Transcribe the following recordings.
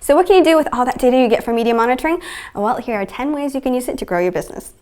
So what can you do with all that data you get from media monitoring? Well, here are 10 ways you can use it to grow your business.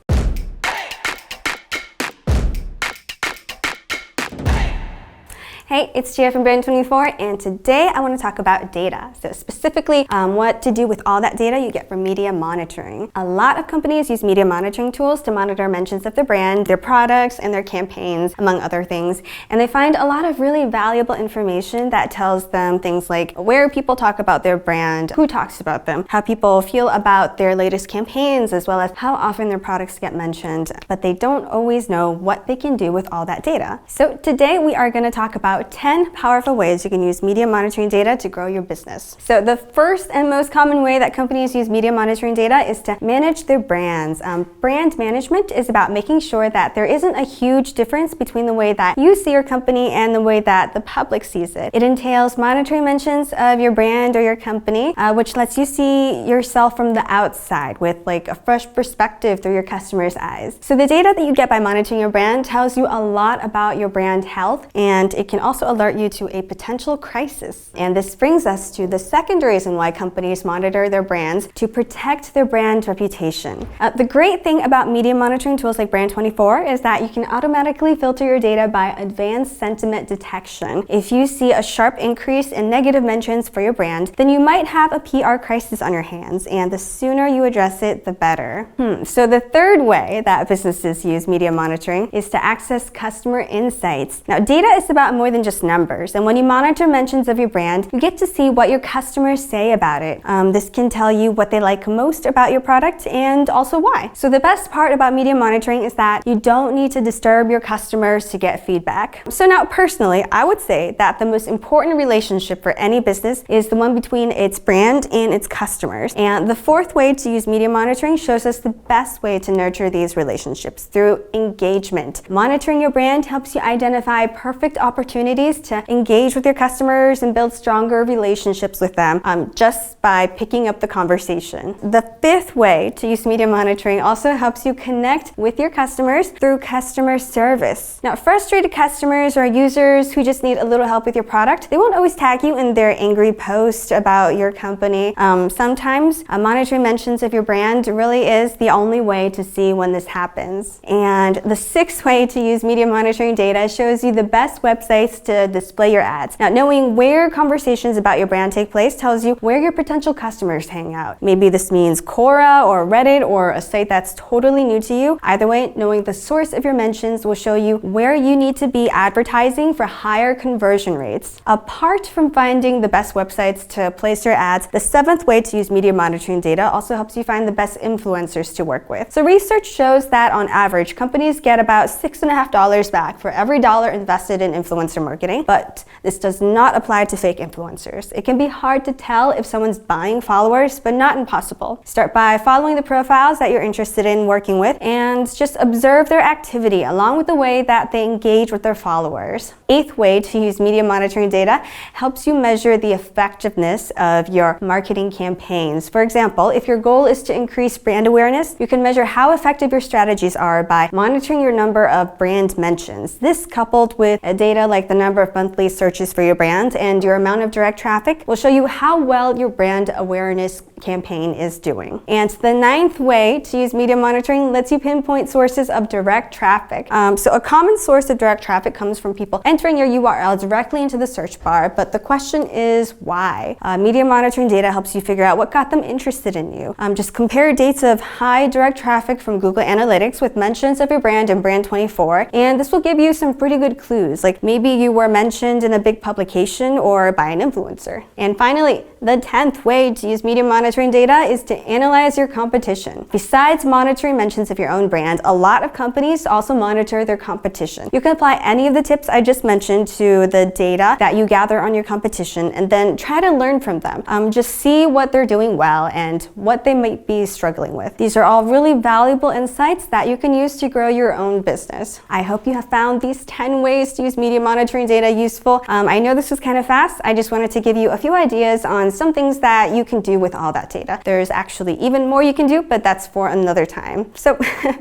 Hey, it's Chia from Brand24, and today I want to talk about data. So specifically, what to do with all that data you get from media monitoring. A lot of companies use media monitoring tools to monitor mentions of their brand, their products, and their campaigns, among other things. And they find a lot of really valuable information that tells them things like where people talk about their brand, who talks about them, how people feel about their latest campaigns, as well as how often their products get mentioned. But they don't always know what they can do with all that data. So today we are going to talk about 10 powerful ways you can use media monitoring data to grow your business. So the first and most common way that companies use media monitoring data is to manage their brands. Brand management is about making sure that there isn't a huge difference between the way that you see your company and the way that the public sees it. It entails monitoring mentions of your brand or your company, which lets you see yourself from the outside with like a fresh perspective through your customers' eyes. So the data that you get by monitoring your brand tells you a lot about your brand health, and it can also alert you to a potential crisis. And this brings us to the second reason why companies monitor their brands: to protect their brand reputation. The great thing about media monitoring tools like Brand24 is that you can automatically filter your data by advanced sentiment detection. If you see a sharp increase in negative mentions for your brand, then you might have a PR crisis on your hands, and the sooner you address it, the better. So the third way that businesses use media monitoring is to access customer insights. Now, data is about more than just numbers, and when you monitor mentions of your brand, you get to see what your customers say about it. This can tell you what they like most about your product and also why. So the best part about media monitoring is that you don't need to disturb your customers to get feedback. So now personally, I would say that the most important relationship for any business is the one between its brand and its customers. And the fourth way to use media monitoring shows us the best way to nurture these relationships: through engagement. Monitoring your brand helps you identify perfect opportunities to engage with your customers and build stronger relationships with them just by picking up the conversation. The fifth way to use media monitoring also helps you connect with your customers through customer service. Now, frustrated customers or users who just need a little help with your product, they won't always tag you in their angry post about your company. Sometimes monitoring mentions of your brand really is the only way to see when this happens. And the sixth way to use media monitoring data shows you the best websites to display your ads. Now, knowing where conversations about your brand take place tells you where your potential customers hang out. Maybe this means Quora or Reddit or a site that's totally new to you. Either way, knowing the source of your mentions will show you where you need to be advertising for higher conversion rates. Apart from finding the best websites to place your ads, the seventh way to use media monitoring data also helps you find the best influencers to work with. So research shows that on average, companies get about $6.50 back for every dollar invested in influencer marketing, but this does not apply to fake influencers. It can be hard to tell if someone's buying followers, but not impossible. Start by following the profiles that you're interested in working with and just observe their activity along with the way that they engage with their followers. Eighth way to use media monitoring data helps you measure the effectiveness of your marketing campaigns. For example, if your goal is to increase brand awareness, you can measure how effective your strategies are by monitoring your number of brand mentions. This, coupled with data like the number of monthly searches for your brand and your amount of direct traffic, will show you how well your brand awareness campaign is doing. And the ninth way to use media monitoring lets you pinpoint sources of direct traffic. So a common source of direct traffic comes from people entering your URL directly into the search bar, but the question is why? Media monitoring data helps you figure out what got them interested in you. Just compare dates of high direct traffic from Google Analytics with mentions of your brand in Brand24, and this will give you some pretty good clues, like maybe you were mentioned in a big publication or by an influencer. And finally, the 10th way to use media monitoring data is to analyze your competition. Besides monitoring mentions of your own brand, a lot of companies also monitor their competition. You can apply any of the tips I just mentioned to the data that you gather on your competition and then try to learn from them. Just see what they're doing well and what they might be struggling with. These are all really valuable insights that you can use to grow your own business. I hope you have found these 10 ways to use media monitoring data useful. I know this was kind of fast. I just wanted to give you a few ideas on some things that you can do with all that data. There's actually even more you can do, but that's for another time. So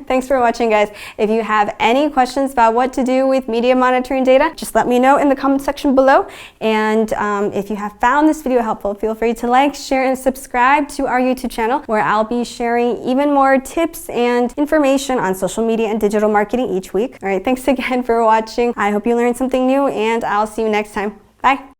thanks for watching, guys. If you have any questions about what to do with media monitoring data, just let me know in the comment section below. And if you have found this video helpful, feel free to like, share, and subscribe to our YouTube channel, where I'll be sharing even more tips and information on social media and digital marketing each week. All right, thanks again for watching. I hope you learned something new, and I'll see you next time. Bye.